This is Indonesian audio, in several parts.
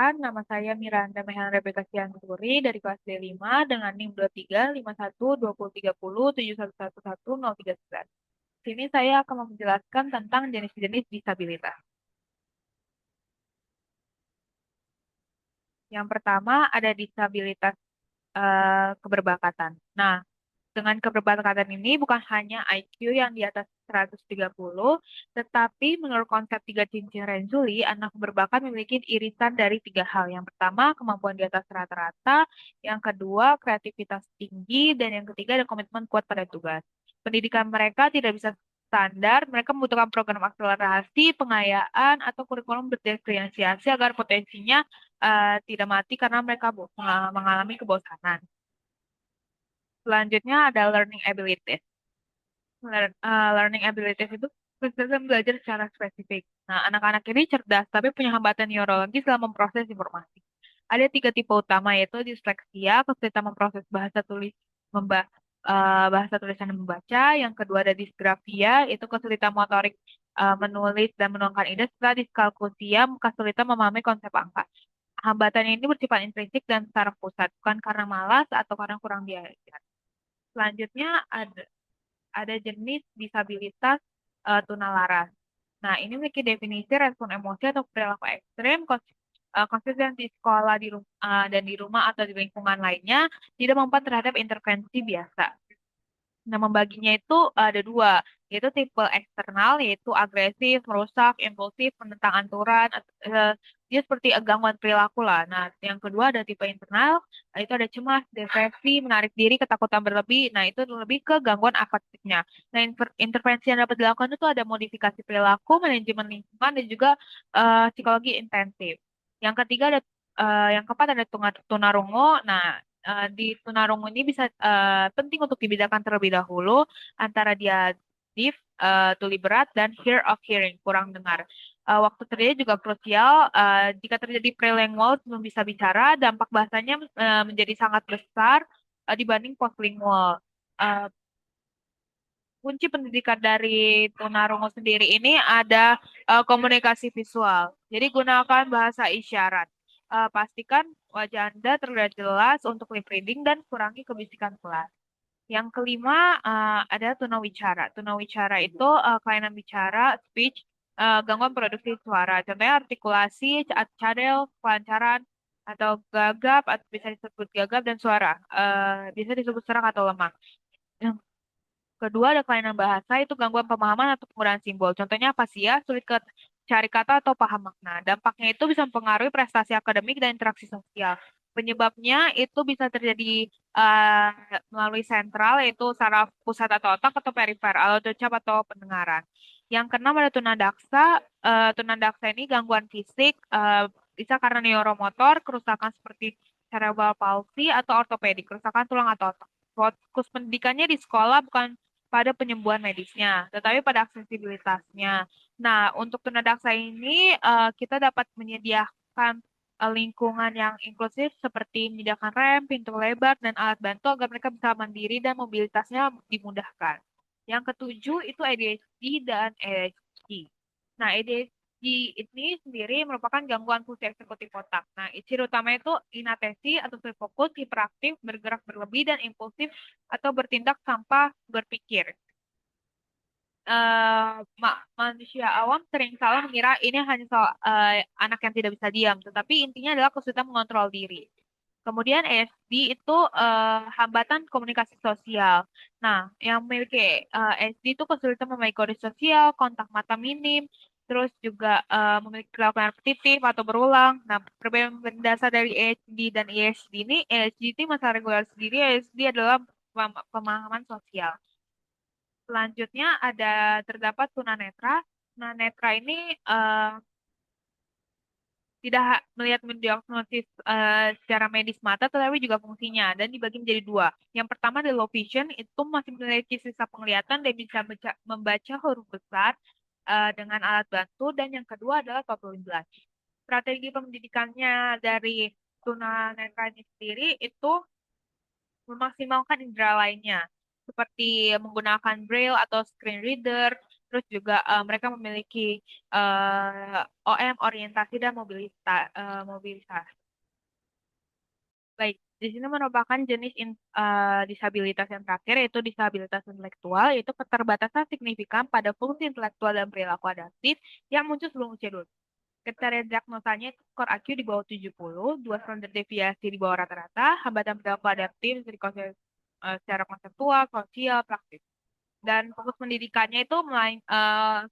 Perkenalkan, nama saya Miranda Mehan Rebecca Sianturi dari kelas D5 dengan NIM 2351203071111039. Di sini saya akan menjelaskan tentang jenis-jenis disabilitas. Yang pertama ada disabilitas keberbakatan. Nah, dengan keberbakatan ini bukan hanya IQ yang di atas 130, tetapi menurut konsep tiga cincin Renzulli, anak berbakat memiliki irisan dari tiga hal. Yang pertama, kemampuan di atas rata-rata. Yang kedua, kreativitas tinggi. Dan yang ketiga, ada komitmen kuat pada tugas. Pendidikan mereka tidak bisa standar, mereka membutuhkan program akselerasi, pengayaan, atau kurikulum berdiferensiasi agar potensinya tidak mati karena mereka mengalami kebosanan. Selanjutnya ada learning abilities. Learning abilities itu kesulitan belajar secara spesifik. Nah, anak-anak ini cerdas tapi punya hambatan neurologis dalam memproses informasi. Ada tiga tipe utama yaitu disleksia, kesulitan memproses bahasa tulisan dan membaca. Yang kedua ada disgrafia, itu kesulitan motorik menulis dan menuangkan ide. Setelah diskalkusia, kesulitan memahami konsep angka. Hambatan ini bersifat intrinsik dan secara pusat, bukan karena malas atau karena kurang diajar. Selanjutnya ada jenis disabilitas tunalaras. Nah, ini memiliki definisi respon emosi atau perilaku ekstrem, konsisten di sekolah dan di rumah atau di lingkungan lainnya, tidak mempan terhadap intervensi biasa. Nah, membaginya itu ada dua, yaitu tipe eksternal, yaitu agresif, merusak, impulsif, menentang aturan, dia seperti gangguan perilaku lah. Nah, yang kedua ada tipe internal, itu ada cemas, depresi, menarik diri, ketakutan berlebih. Nah, itu lebih ke gangguan afektifnya. Nah, intervensi yang dapat dilakukan itu ada modifikasi perilaku, manajemen lingkungan, dan juga psikologi intensif. Yang ketiga ada, yang keempat ada tunarungu. Nah, di tunarungu ini bisa penting untuk dibedakan terlebih dahulu antara dia deaf, tuli berat, dan hear of hearing, kurang dengar. Waktu terjadi juga krusial. Jika terjadi prelingual belum bisa bicara, dampak bahasanya menjadi sangat besar dibanding postlingual. Eh, Kunci pendidikan dari tunarungu sendiri ini ada komunikasi visual. Jadi gunakan bahasa isyarat. Pastikan wajah Anda terlihat jelas untuk lip reading dan kurangi kebisikan kelas. Yang kelima ada tunawicara. Tunawicara itu kelainan bicara, speech, gangguan produksi suara. Contohnya artikulasi, cadel, kelancaran, atau gagap, atau bisa disebut gagap dan suara. Bisa disebut serak atau lemah. Yang kedua ada kelainan bahasa, itu gangguan pemahaman atau penggunaan simbol. Contohnya afasia, sulit cari kata atau paham makna. Dampaknya itu bisa mempengaruhi prestasi akademik dan interaksi sosial. Penyebabnya itu bisa terjadi eh, melalui sentral, yaitu saraf pusat atau otak, atau perifer, audiocap atau pendengaran. Yang keenam ada tunadaksa. Tunadaksa ini gangguan fisik, bisa karena neuromotor, kerusakan seperti cerebral palsy atau ortopedik, kerusakan tulang atau otak. Fokus pendidikannya di sekolah bukan pada penyembuhan medisnya, tetapi pada aksesibilitasnya. Nah, untuk tunadaksa ini kita dapat menyediakan lingkungan yang inklusif seperti menyediakan rem, pintu lebar, dan alat bantu agar mereka bisa mandiri dan mobilitasnya dimudahkan. Yang ketujuh itu ADHD dan ADHD. Nah, ADHD ini sendiri merupakan gangguan fungsi eksekutif otak. Nah, ciri utama itu inatesi atau sulit fokus, hiperaktif, bergerak berlebih, dan impulsif atau bertindak tanpa berpikir. Manusia awam sering salah mengira ini hanya soal anak yang tidak bisa diam, tetapi intinya adalah kesulitan mengontrol diri. Kemudian ASD itu hambatan komunikasi sosial. Nah, yang memiliki ASD itu kesulitan memiliki kode sosial, kontak mata minim, terus juga memiliki perilaku repetitif atau berulang. Nah, perbedaan mendasar dari ASD dan ESD ini, ASD itu masalah regular sendiri, ASD adalah pemahaman sosial. Selanjutnya ada terdapat tunanetra. Tunanetra ini eh, tidak melihat mendiagnosis secara medis mata, tetapi juga fungsinya dan dibagi menjadi dua. Yang pertama adalah low vision, itu masih memiliki sisa penglihatan dan bisa membaca huruf besar dengan alat bantu. Dan yang kedua adalah total blush. Strategi pendidikannya dari tunanetra ini sendiri itu memaksimalkan indera lainnya, seperti menggunakan braille atau screen reader, Terus juga mereka memiliki OM, orientasi dan mobilitas. Baik, di sini merupakan jenis disabilitas yang terakhir, yaitu disabilitas intelektual, yaitu keterbatasan signifikan pada fungsi intelektual dan perilaku adaptif yang muncul sebelum usia 2. Kriteria diagnosanya itu skor IQ di bawah 70, dua standar deviasi di bawah rata-rata, hambatan perilaku adaptif secara konseptual, sosial, praktis. Dan fokus pendidikannya itu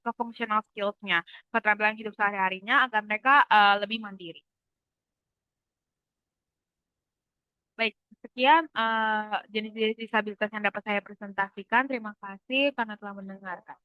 ke functional skills-nya, keterampilan hidup sehari-harinya agar mereka lebih mandiri. Baik, sekian jenis-jenis disabilitas yang dapat saya presentasikan. Terima kasih karena telah mendengarkan.